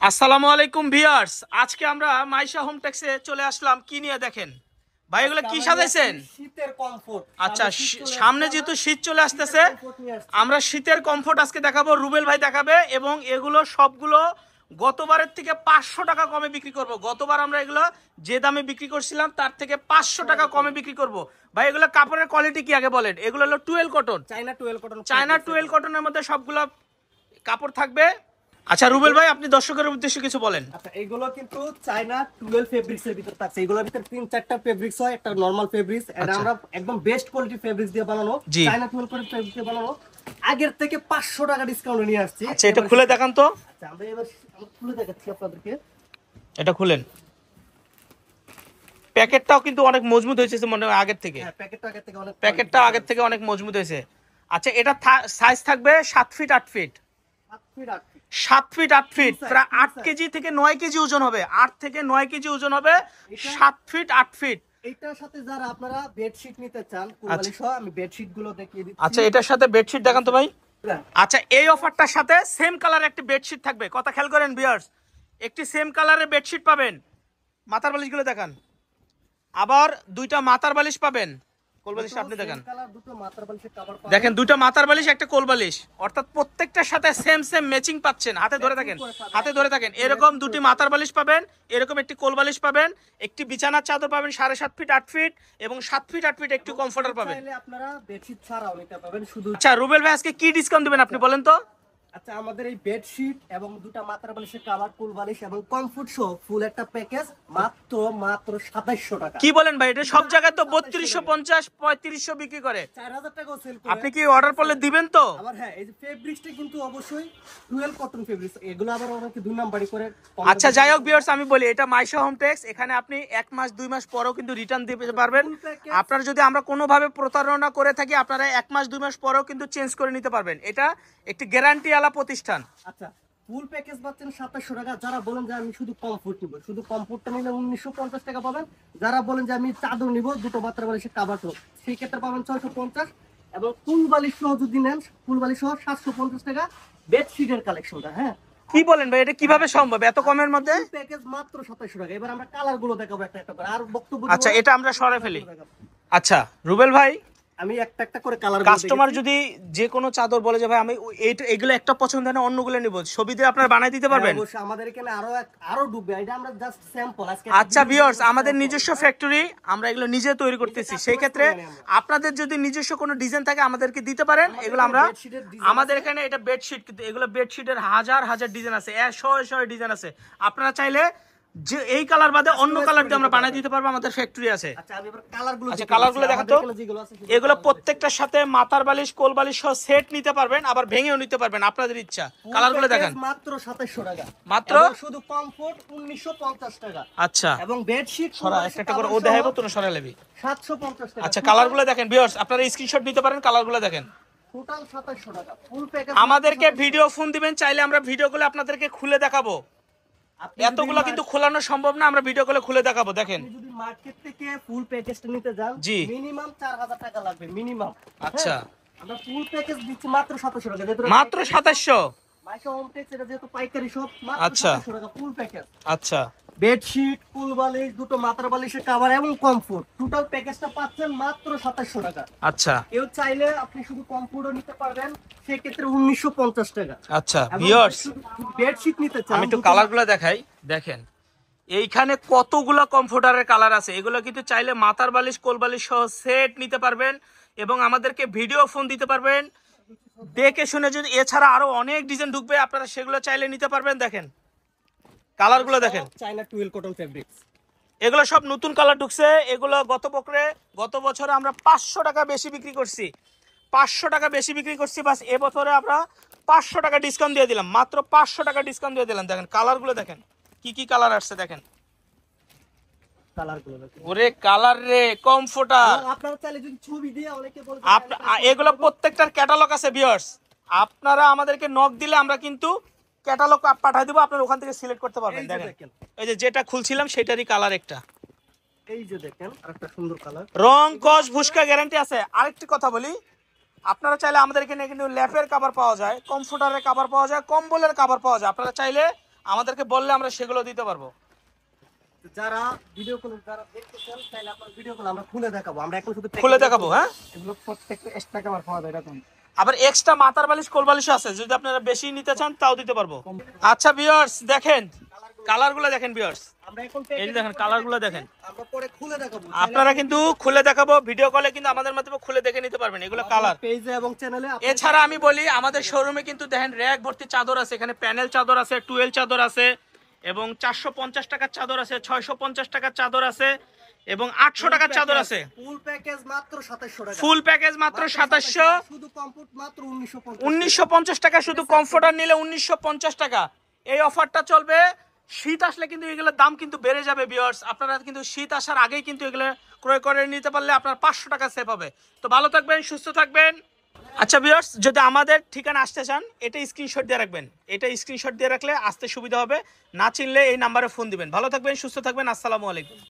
আসসালামু আলাইকুম ভিউয়ার্স, আজকে আমরা মাইশা হোম টেক্সে চলে আসলাম। কি নিয়ে দেখেন ভাই, এগুলো কি সাজাইছেন? শীতের কমফোর্ট। আচ্ছা, সামনে যেহেতু শীত চলে আসতেছে, আমরা শীতের কমফোর্ট আজকে দেখাবো, রুবেল ভাই দেখাবে। এবং এগুলো সবগুলো গতবারের থেকে 500 টাকা কমে বিক্রি করব। গতবার আমরা এগুলো যে দামে বিক্রি করছিলাম তার থেকে 500 টাকা কমে বিক্রি করব। ভাই, এগুলো কাপড়ের কোয়ালিটি কি আগে বলেন? এগুলো হলো টুয়েল কটন, চায়না টুয়েল কটনের মধ্যে সবগুলো কাপড় থাকবে। আচ্ছা রুবেল ভাই, আপনি দর্শকের উদ্দেশ্যে কিছু বলেন। আচ্ছা, এগুলো কিন্তু চায়না 12 ফেব্রিক্স এর ভিতর থাকছে। এগুলোর ভিতর 3-4টা ফেব্রিক্স হয়, একটা নরমাল ফেব্রিক্স। এটা আমরা একদম বেস্ট কোয়ালিটি ফেব্রিক্স দিয়ে বানানো, চায়না 12 কোয়ালিটি ফেব্রিক্স দিয়ে বানানো। আগের থেকে 500 টাকা ডিসকাউন্ট নিয়ে আসছি। আচ্ছা, এটা খুলে দেখান তো। আচ্ছা, আমরা এবার খুলে দেখাচ্ছি আপনাদেরকে। এটা খুলেন। প্যাকেটটাও কিন্তু অনেক মজবুত হয়েছে মনে হয় আগের থেকে। হ্যাঁ, প্যাকেটটা আগের থেকে অনেক মজবুত হয়েছে। আচ্ছা, এটা সাইজ থাকবে 7 feet 8 feet. 7 feet 8 feet. 7 feet 8 feet, প্রায় 8 কেজি থেকে 9 কেজি ওজন হবে। 8 থেকে 9 কেজি ওজন হবে, 7 ফিট 8 ফিট। এটার সাথে যারা আপনারা বেডশিট নিতে চান, কুরবানি সহ, আমি বেডশিট গুলো দেখিয়ে দিচ্ছি। আচ্ছা, এটার সাথে বেডশিট দেখান তো ভাই। আচ্ছা, এই অফারটার সাথে সেম কালার একটি বেডশিট থাকবে। কথা খেয়াল করেন ভিউয়ার্স, একটি সেম কালারের বেডশিট পাবেন। মাথার বালিশগুলো দেখান। আবার দুইটা মাথার বালিশ পাবেন। কোলবালিশটা আপনি দেখান। দেখেন, দুইটা মাথার বালিশ, একটা কোলবালিশ, অর্থাৎ প্রত্যেকটার সাথে সেম সেম ম্যাচিং পাচ্ছেন। হাতে ধরে থাকেন এরকম দুটি মাথার বালিশ পাবেন, এরকম একটি কোলবালিশ পাবেন, একটি বিছানার চাদর পাবেন 7.5 ফিট 8 ফিট এবং 7 ফিট 8 ফিট একটি কমফোর্টার পাবেন। আপনারা বেডশিট ছাড়াও নিতে পারবেন শুধু। আচ্ছা রুবেল ভাই, আজকে কি ডিসকাউন্ট দিবেন আপনি বলেন তো। আচ্ছা, আমাদের এই বেডশিট এবং দুটা মাথার বালিশের কভার, কুল বালিশ এবং কমফোর্ট সহ ফুল একটা প্যাকেজ মাত্র 2700 টাকা। কি বলেন ভাই, এটা সব জায়গায় তো 3250 3500 বিক্রি করে। 4000 টাকাও সেল করে। আপনি কি অর্ডার করলে দিবেন তো? আবার হ্যাঁ, এই যে ফেব্রিক্সটা কিন্তু অবশ্যই ডুয়েল কটন ফেব্রিক্স। এগুলো আবার অনেকে দুই নাম্বারই করে। আচ্ছা যাই হোক ভিউয়ার্স, আমি বলি এটা মাইশা হোম টেক্স। এখানে আপনি 1 মাস 2 মাস পরেও কিন্তু রিটার্ন দিতে পারবেন। আপনারা যদি আমরা কোনোভাবে প্রতারণা করে থাকি, আপনারা 1 মাস 2 মাস পরেও কিন্তু চেঞ্জ করে নিতে পারবেন। এটা একটি গ্যারান্টি ওয়ালা প্রতিষ্ঠান। আচ্ছা, ফুল প্যাকেজ পাচ্ছেন 2700 টাকা। যারা বলেন যে আমি শুধু কমফোর্ট নিব, শুধু কমফোর্টটা নিলে 1950 টাকা পাবেন। যারা বলেন যে আমি চাদর নিব, দুটো মাত্রা বালিশের কভার সহ, সেই ক্ষেত্রে পাবেন 650। এবং ফুল বালিশ সহ যদি নেন, ফুল বালিশ সহ 750 টাকা। বেডশিটের কালেকশনটা, হ্যাঁ কি বলেন ভাই, এটা কিভাবে সম্ভব এত কমের মধ্যে? প্যাকেজ মাত্র 2700 টাকা। এবার আমরা কালার গুলো দেখাবো একটা একটা করে, আর বক্তব্য। আচ্ছা, এটা আমরা সরে ফেলি। আচ্ছা রুবেল ভাই, আমি একটা একটা করে কালার। কাস্টমার যদি যে কোনো চাদর বলে যে ভাই আমি এগুলো একটা পছন্দ হয় না, অন্যগুলো নিব, ছবি দিয়ে আপনারা বানাই দিতে পারবেন? অবশ্যই, আমাদের এখানে আরো ডুববে। এটা আমরা জাস্ট স্যাম্পল আজকে। আচ্ছা ভিউয়ার্স, আমাদের নিজস্ব ফ্যাক্টরি, আমরা এগুলো নিজে তৈরি করতেছি। সেই ক্ষেত্রে আপনাদের যদি নিজস্ব কোনো ডিজাইন থাকে আমাদেরকে দিতে পারেন। এগুলো আমরা, আমাদের এখানে এটা বেডশিট, কিন্তু এগুলো বেডশিটের হাজার হাজার ডিজাইন আছে, 100 ডিজাইন আছে। আপনারা চাইলে যে এই কালার বাদে অন্য কালার দিয়ে আমরা বানাই দিতে পারবো, আমাদের ফ্যাক্টরি আছে। আচ্ছা, আমি এবার কালারগুলো। আচ্ছা, কালারগুলো দেখান তো। এগুলো প্রত্যেকটার সাথে মাথার বালিশ কোল বালিশ সহ সেট নিতে পারবেন, আবার ভেঙেও নিতে পারবেন, আপনাদের ইচ্ছা। কালারগুলো দেখেন। মাত্র 2700 টাকা মাত্র। শুধু কমফোর্ট 1950 টাকা। আচ্ছা, এবং বেডশিট সরা একটা করে ও দেখাবো, তুমি সরা নেবি। 750 টাকা। আচ্ছা, কালারগুলো দেখেন ভিউয়ার্স, আপনারা স্ক্রিনশট নিতে পারেন, কালারগুলো দেখেন। টোটাল 2700 টাকা ফুল প্যাকেজ। আমাদেরকে ভিডিও ফোন দিবেন, চাইলে আমরা ভিডিওগুলো আপনাদেরকে খুলে দেখাবো। এতগুলো কিন্তু খোলানো সম্ভব না, আমরা ভিডিও করে খুলে দেখাবো। দেখেন, যদি মার্কেট থেকে ফুল প্যাকেজটা নিতে যান, জি মিনিমাম 4000 টাকা লাগবে মিনিমাম। আচ্ছা, আমরা ফুল প্যাকেজ দিচ্ছি মাত্র 2700 টাকা। মাত্র 2700। মাইশা হোম টেক্স, এটা যেহেতু পাইকারি শপ, মাত্র আচ্ছা 2700 টাকা ফুল প্যাকেজ। আচ্ছা, বেডশিট, কুল বালিশ, দুটো মাথার বালিশের কভার এবং কমফোর্ট, টোটাল প্যাকেজটা পাচ্ছেন মাত্র 2700 টাকা। আচ্ছা, কেউ চাইলে আপনি শুধু কমফোর্টও নিতে পারবেন, সেই ক্ষেত্রে 1950 টাকা। আচ্ছা ভিউয়ার্স, বেডশিট নিতে চান, আমি একটু কালারগুলো দেখাই। দেখেন, এইখানে কতগুলো কমফোর্টারের কালার আছে। এগুলো কিন্তু চাইলে মাথার বালিশ কোল বালিশ সহ সেট নিতে পারবেন এবং আমাদেরকে ভিডিও ফোন দিতে পারবেন দেখে শুনে। যদি এছাড়া আরো অনেক ডিজাইন ঢুকবে, আপনারা সেগুলো চাইলে নিতে পারবেন। দেখেন কালারগুলো দেখেন, চায়না টুয়েল কটন ফেব্রিক্স। এগুলো সব নতুন কালার ঢুকছে। এগুলো গত বছরে আমরা 500 টাকা বেশি বিক্রি করছি, 500 টাকা বেশি বিক্রি করছি। বাস এবছরে আমরা 500 টাকা ডিসকাউন্ট দিয়ে দিলাম, মাত্র 500 টাকা ডিসকাউন্ট দিয়ে দিলাম। দেখেন কালারগুলো দেখেন, কি কি কালার আসছে দেখেন। কালারগুলো ওরে কালার রে, কমফোর্টার। আপনারা চাইলে যদি ছবি দিয়ে, অনেকে বলে এগুলো প্রত্যেকটার ক্যাটালগ আছে ভিউয়ার্স। আপনারা আমাদেরকে নক দিলে আমরা কিন্তু ক্যাটালগ পাঠিয়ে দেবো, আপনারা ওখান থেকে সিলেক্ট করতে পারবেন। দেখেন, এই যে যেটা খুলছিলাম সেটারই কালার একটা। এই যে দেখেন, আরেকটা সুন্দর কালার। রং কস ভুসকা গ্যারান্টি আছে। আরেকটি কথা বলি, আপনারা চাইলে আমাদের এখানে কিন্তু ল্যাপের কভার পাওয়া যায়, কমফোর্টারের কভার পাওয়া যায়, কম্বলের কভার পাওয়া যায়। আপনারা চাইলে আমাদেরকে বললে আমরা সেগুলো দিতে পারবো। যারা ভিডিও কল যারা দেখতে চান তাহলে আপনার ভিডিও কল আমরা খুলে দেখাবো। আমরা এখন শুধু খুলে দেখাবো, হ্যাঁ। এগুলো প্রত্যেকটা এক্সট্রা কভার পাওয়া যায় এরকম। আবার এক্সট্রা মাথার বালিশ কোল বালিশও আছে, যদি আপনারা বেশি নিতে চান তাও দিতে পারবো। আচ্ছা ভিউয়ার্স দেখেন কালারগুলো দেখেন ভিউয়ার্স, আমরা এখন এই যে দেখেন কালারগুলো দেখেন। আমরা পরে খুলে দেখাবো। আপনারা কিন্তু খুলে দেখাবো, ভিডিও কলে কিন্তু আমাদের মাধ্যমে খুলে দেখে নিতে পারবেন এগুলো কালার। পেজে এবং চ্যানেলে এছাড়া আমি বলি আমাদের শোরুমে কিন্তু দেখেন র‍্যাক ভর্তি চাদর আছে, এখানে প্যানেল চাদর আছে, টুয়েল চাদর আছে, এবং 450 টাকার চাদর আছে, 650 টাকার চাদর আছে, এবং 800 টাকার চাদর আছে। ফুল প্যাকেজ মাত্র 2700 টাকা। ফুল প্যাকেজ মাত্র 2700। শুধু কমফোর্ট মাত্র 1950। 1950 টাকা, শুধু কমফোর্টার নিলে 1950 টাকা। এই অফারটা চলবে, শীত আসলে কিন্তু এগুলোর দাম কিন্তু বেড়ে যাবে ভিউয়ার্স। আপনারা কিন্তু শীত আসার আগেই কিন্তু এগুলো ক্রয় করে নিতে পারলে আপনার 500 টাকা সেভ হবে। তো ভালো থাকবেন, সুস্থ থাকবেন। আচ্ছা ভিউয়ার্স, যদি আমাদের ঠিকানা আসতে চান এটা স্ক্রিনশট দিয়ে রাখবেন, এটা স্ক্রিনশট দিয়ে রাখলে আসতে সুবিধা হবে। না চিনলে এই নাম্বারে ফোন দিবেন। ভালো থাকবেন, সুস্থ থাকবেন, আসসালামু আলাইকুম।